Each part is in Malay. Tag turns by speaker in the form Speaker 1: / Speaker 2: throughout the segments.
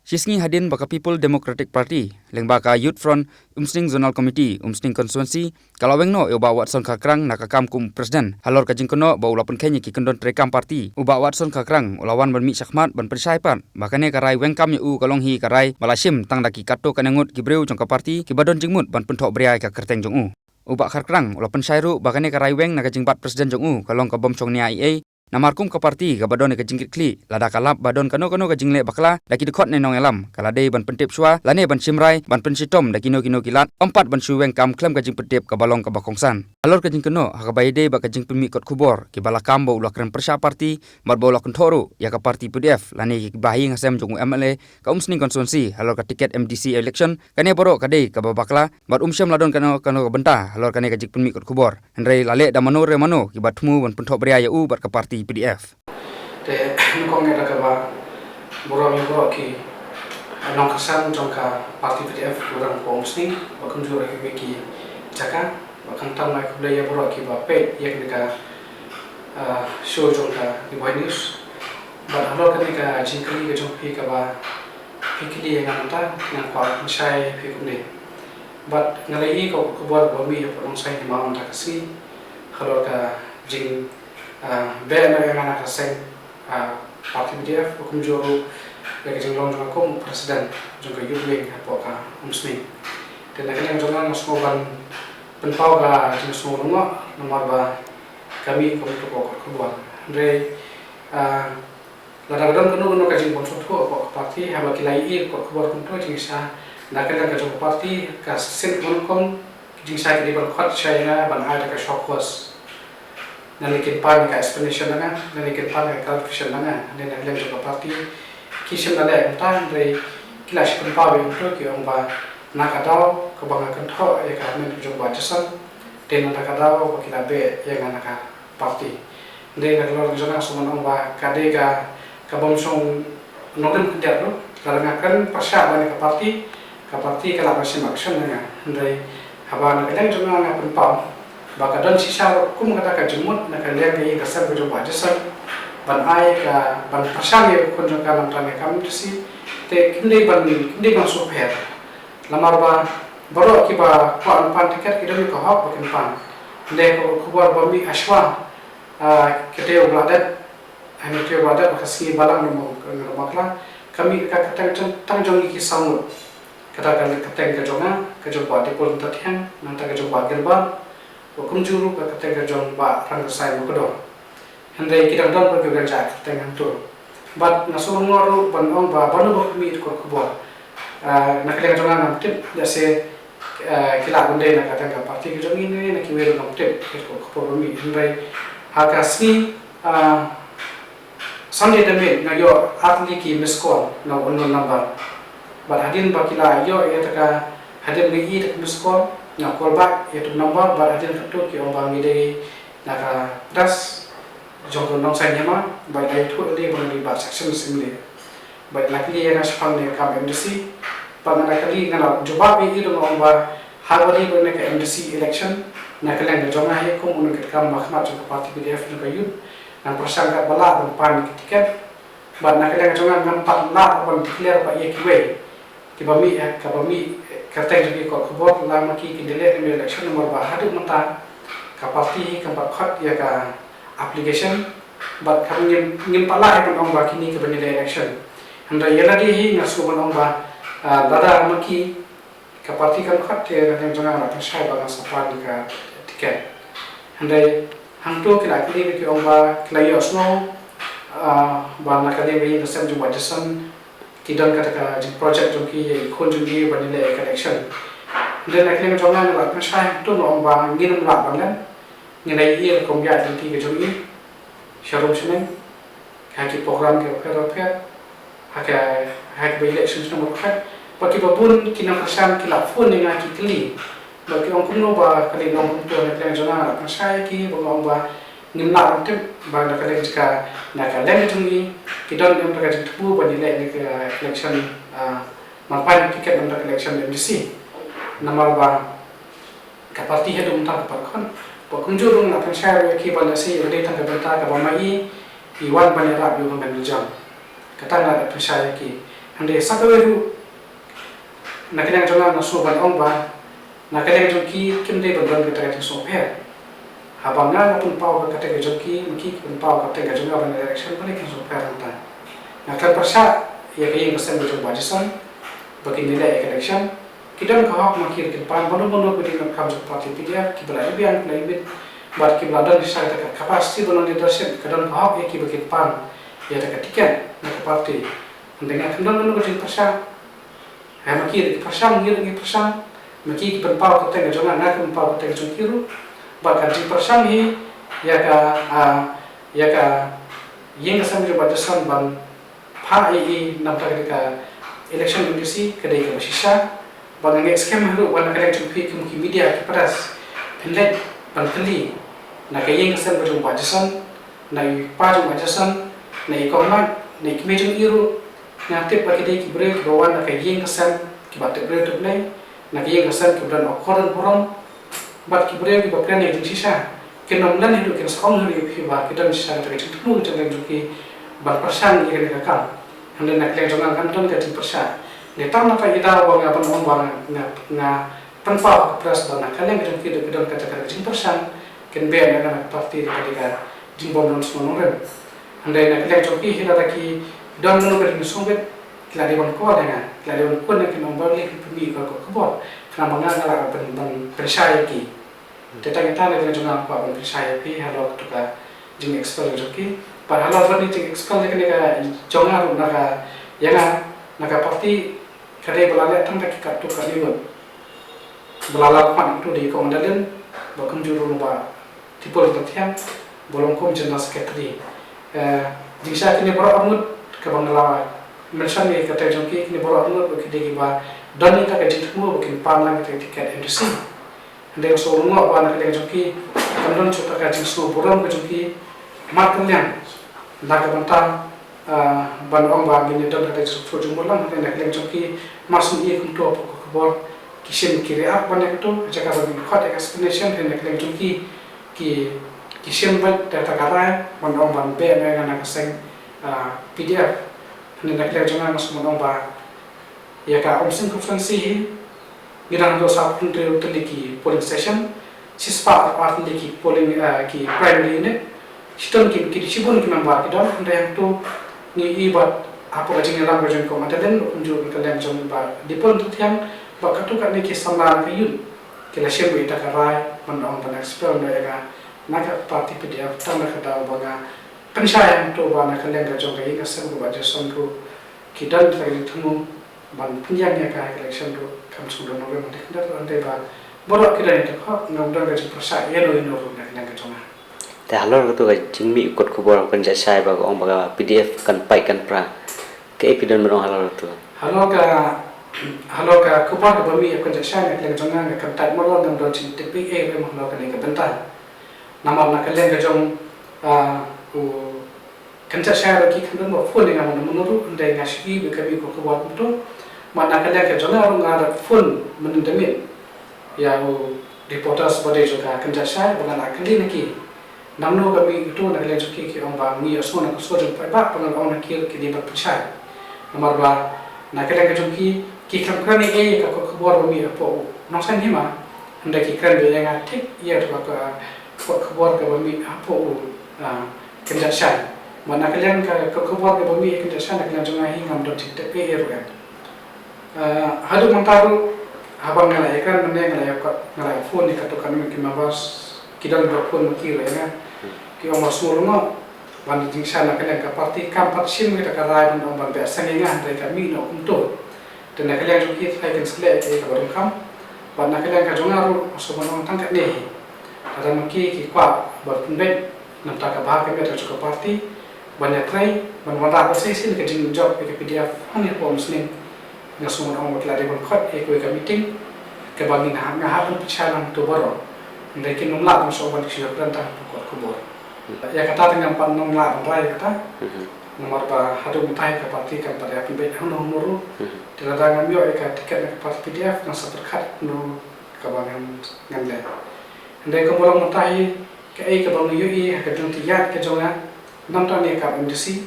Speaker 1: Sisngi hadin baka People Democratic Party, leng baka Youth Front, Umsning Zonal Committee, Umsning Constituency, kalaweng no uba Watson kakrang nakakam kum presiden. Halor kajing kono ba ulapun Kenya ki kendon trekam parti. Uba Watson kakrang ulawan ban mi sakmat ban persaipan. Bakane karai wengkam yu kalong hi karai malasim tang daki kato kanengut gibreu jongka parti ki badon jingmut ban pentok briai ka kerteng jong u. Uba kakrang ulapan sairu bakane karai weng nakajing bat presiden jong u kalong ka bom chong nia IA. Namarkum ke parti ke badon ke jingkit kli lada kalap badon kano ke jingle bakla daki dekot ne nong elam kalade ban pentip swa lane ban simrai ban pensitom daki no kilat empat ban suweng kam klem ke jing pentip ke balong ke bakongsan alor ke jing keno hakabaide ba ke jing pemi kot kubor ki balakam bo ulakren persya parti mat bo ulakon toru ya ke parti PDF lane ki bahi ngasem jong MLA ka Umsning Constituency halor ke tiket MDC election kane boro kade ke bakla mat umsyam ladon kano ke benta halor kane ke jing pemi kot kubor henrei lale da mano re mano ki batmu ban pentok beria ya u bat ke parti PDF.
Speaker 2: Te nukong nga ba borong yung ki anong kasan jongka parti PDF borong po Umsning bakang jura ki jaka bakang tam na kublaya borong ki ba pe yak nika show jongka di Boy News ba halo ka nika jingkali ka jongpi ka ba pikili yang anta yang kwa masay pikune but ngalai ko buat bumi porong say di malam takasi halo ka jing bena yang anak asing parti PDF hukum juru lagi jenglong dengan kum presiden juga yubling atau ka Umsning dan lagi yang jenglong semua ban penpau ka jenis semua rumah nomor ba kami untuk pokok keluar dari ladang-ladang kenu ka jing bonsot ko pokok parti haba kilai kok keluar kunto jing sa nakal ka jong parti ka sin kun jing sa kidi ban khat china ban ada ka shokos nanikin pan ka explanation na nanikin pan ka clarification na ne na leng ka parti kisem na le tan re kilash kun pa wi to ki ong ba nakadaw ka banga kan tho e ka men jo ba jasan ten na nakadaw ko kilabe ye nga naka parti de na lor jona suman ong ba kade ka bomsong nodem kudat no la kan pasha ba ka parti ka la masin action na ndai haba na leng jona na kun pa baka don sisa kum kata ka jumut na kalian ni kasar ko jom bajasan ban ai ka ban pasang ye ko jom ka nam tane kam tsi te kinde ban super lamar ba baro ki ba ko an pan tiket idam ko hop ko pan le ko kubar ba mi ashwa kete ubladat ani te ubladat ka si balang no makla kami ka tang jong ki samut kata kan ka jonga ka jom ba de ko tathan nanta ka jom ba gelba hukum juru ka katega jong ba rang sai mo kodo handai kidang don ko gaja katega to but nasul ngoro banong ba banu ko mi ko kubo na katega jong nam tip da se kila bunde na katega parti ki jong ini na kiwero nam tip ko kubo mi handai hakasni Sunday demi na yo atli ki miss call na unknown number but hadin ba kila yo ya taka hadin ni i miss call na call back itu number bar adin tu ki orang ngide naka das jong nong sai nyama by dai tu de bang di bar section simile by lakli ya nas phang ne kam MDC pang na kali ngala jawab i do ngom ba halwari ko ne ka MDC election na kala ne jong ha ko mun ke kam mahmat jong parti PDF no ka yud na prasangka bala bang pan tiket ba na kala jong ngam pat la bang declare ba ye kiwe ki ba mi ka ba mi kateng jadi kok kebot lama ki kindele di election nomor ba hadu menta ka parti ka bakhat ya ka application but kami ngim pala e ong ba kini ke benile election handa yela di hi ngasu ong ba dada maki ka parti kan khat te na jona ra sai ba sa pa di ka tiket handa hangto kila kini ki ong ba kila yosno ba na kali bi na sem ju ba jasan tidon kata ka project jong ki khon jong ki banile connection den akle jong na la sai to no ba ngin la bangan ngai ir kom ya jong ki jong ni sharom shnen ka ki program ke pero hak be elections no khat pa ki babun ki na kasan ki la phone ni nga ki kli ba ki ong kuno ba kali nong to na jong na la sai ki ba ngin la tem ba na kale jika na kale jong ni kidon yang terkait tubuh bandile ni ke election mampan tiket untuk election MDC nomor ba ka parti hedu unta pa kon po kunjurung na pensyar ki balasi ode tang benta ka bamai iwan banera bi hang jam kata na pensyar ki Ande sakaweru nakileng jonga na so ban ong ba nakileng jonki kimde ban kita ka so phe habanga pun pau ka kate jonki mki pun pau ka te jonga ban election ban ke so phe ta nakal persa ya ke yang sen bajong bajisan bagi nilai election kidan ka hak makir ke pan bono bono budi na kam parti PDF ki bala bian na ibit bar ki bala dan sa ta kapasiti bono leadership kidan ka hak ki bagi pan ya ta tiket na parti dengan kendang kendang budi persa makir persa ngir ngi persa maki ki pan pau ka te jonga na kan pau ka te jonkiru bakal di persa hi ya ka yang sen bajisan ban ha i namta ka election industry kedai ke sisa bang next scam haru wan ka election pi ki media ki paras penlet ban kali na ka yang sen bajung bajasan na i pajung bajasan na i koma na i kimejung iru na tip pa kedai ki break bawan na ka yang sen ki bat break to play na ka yang sen ki dan okoran borom bat ki break ki bakran ni sisa kenom lan hidu ken skong hidu ki ba kidan sisa ta ki tu jangan juki ban persan ni ka kam hande nak leng jongan kan ton ka ti persa ne tam na pa ida wa nga pan on wa nga pan pa pras ba na kaleng kan ki de ka ta ka ti persan ken be na parti ka diga jing bom non smo ren hande nak leng joki hira ta ki don no ka ni sombet kla de bon ko da nga kla de bon ko ne ki nomba le ki pi ko bo kana manga ngala ban persa ki te ta ta ne jongan pa ban persa ki halo to ka jing expert joki par halal fani ting expel ne ka jonga ru naka yana naka parti kade balale tang ta ki katu ka liwat balala pan tu di ko ndalen bakam juru ba tipol ta thiam bolong kom jena secretary disa kini boro amut ka bangala mention ni kata jongki kini boro amut ki de ba doni ta ka jitmu bukin pan lang ta tiket industry ande so lungo ba na ka jongki kandon chuta ka jinsu borom ka jongki mat kanyang naga bantang ban ong ba gini don ada struktur jumlah nanti nak leng joki masuk ia kunto pokok kebor kisim kiri ak banyak itu jaga bagi khot explanation dan nak leng joki kisim ban data karai ban ong ban be na nak seng PDF nanti nak leng jongan masuk ban ong ba ya ka omsing konferensi girang do sa kunto teliki polling station sispa art teliki polling ki primary unit sistem ki sibun ki member ki don ndem tu ni ibat apa lagi ngelang version ko mataden unjuk ke lem jom ba dipon tu tiang ba katu kan ni ki samar ke yun ki la shem ita ka rai mandong ban expel no ega naga parti PDF tam na kada baga pensayang tu ba na kaleng ka jom ke sem ko ba jason ko ki dan ta ni thumu ban punyang ya ka election ro kam su do no be mate nda ante ba borok ki dan ta kho ngam dan ka prasa ye no no ro na ka jom
Speaker 3: แต่ฮัลโหลก็ตัวจึงมีกฎขบวนกันจะใช้บางองค์บาง PDF กันไปกันปราก็เอพิดอนมันองฮัลโหลตัว
Speaker 2: ฮัลโหลกะขบวนก็มีกันจะใช้ในเรื่องจงงานกับตัดมรดกโดยที่ติปีเอเป็นฮัลโหลกันนี่กับเป็นต้นนำมาในเรื่องจงกันจะใช้เราคิดถึงว่าฝุ่นในงานมันรู้ในงานชีวิตกับมีขบวนตัวมันในเรื่องจงงานงานฝุ่นมันจะมีอย่างรีพอร์เตอร์สบอดี้จงงานกันจะใช้บางงานคลินิกnamno kami itu nak lihat joki ki orang bang ni asal nak suruh jumpa pak pengen orang nak kira ki dia berpercaya nomor dua nak lihat joki ki kan ni ka ko khobor mi apo nongsan hima hendak ki kan dia yang tik ia tu ka ko khobor ka mi apo kendak syai mana kalian ka ko khobor ka mi kendak syai nak lihat jonga hi ngam dot tik pe eru kan hadu mantaru abang ngalai kan mene ngalai phone ni ka to kan mi ki mabas kidal phone ki le kan ki omar surungo ban jing sana kalian ka parti kam patsim kita ka rai ban ban be sanginga dai ka mi no kunto dan kalian joki kai kan sele ka barum kam ban kalian ka jongaru so ban tang ka ne ada maki ki kwa bar punben nam ta ka ba ka meta ka parti ban ya trai ban wala ka sesin ka jing job ka PDF ani po muslim na so ban ong la de ban khot e ko ka meeting ka ban ni ha nga ha pun pichalang to baro ndai ki nomla ban so ban ki ka ta ko bor ya kata dengan pan nomla ban rai kata nomor ba hadu mutai ka parti kan pada api be hono muru tela dangan yo ka tiket ka parti PDF na sa terkhat no ka bangan ngande ndai ko bolong mutai ka ka bang yo ka dun ti yat ka jonga nam ta ne ka industry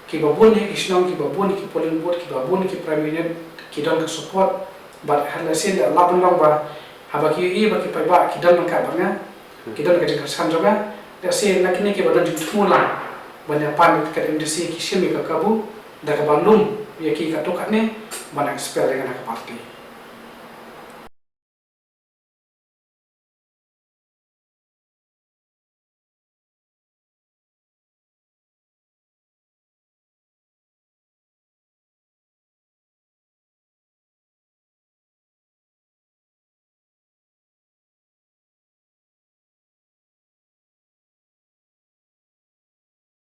Speaker 2: ki babun ni kisnong ki babun ki polling board ki babun ki prime minister ki don ka support but hala sin da labun long ba haba ki I ba ki pai ba ki don ka banga ki don ka jing san joga da sin na kini ki badan jing tula banya pan ka industri ki simi ka kabu da ka balum ya ki ka tokat ni bana spell dengan ka parti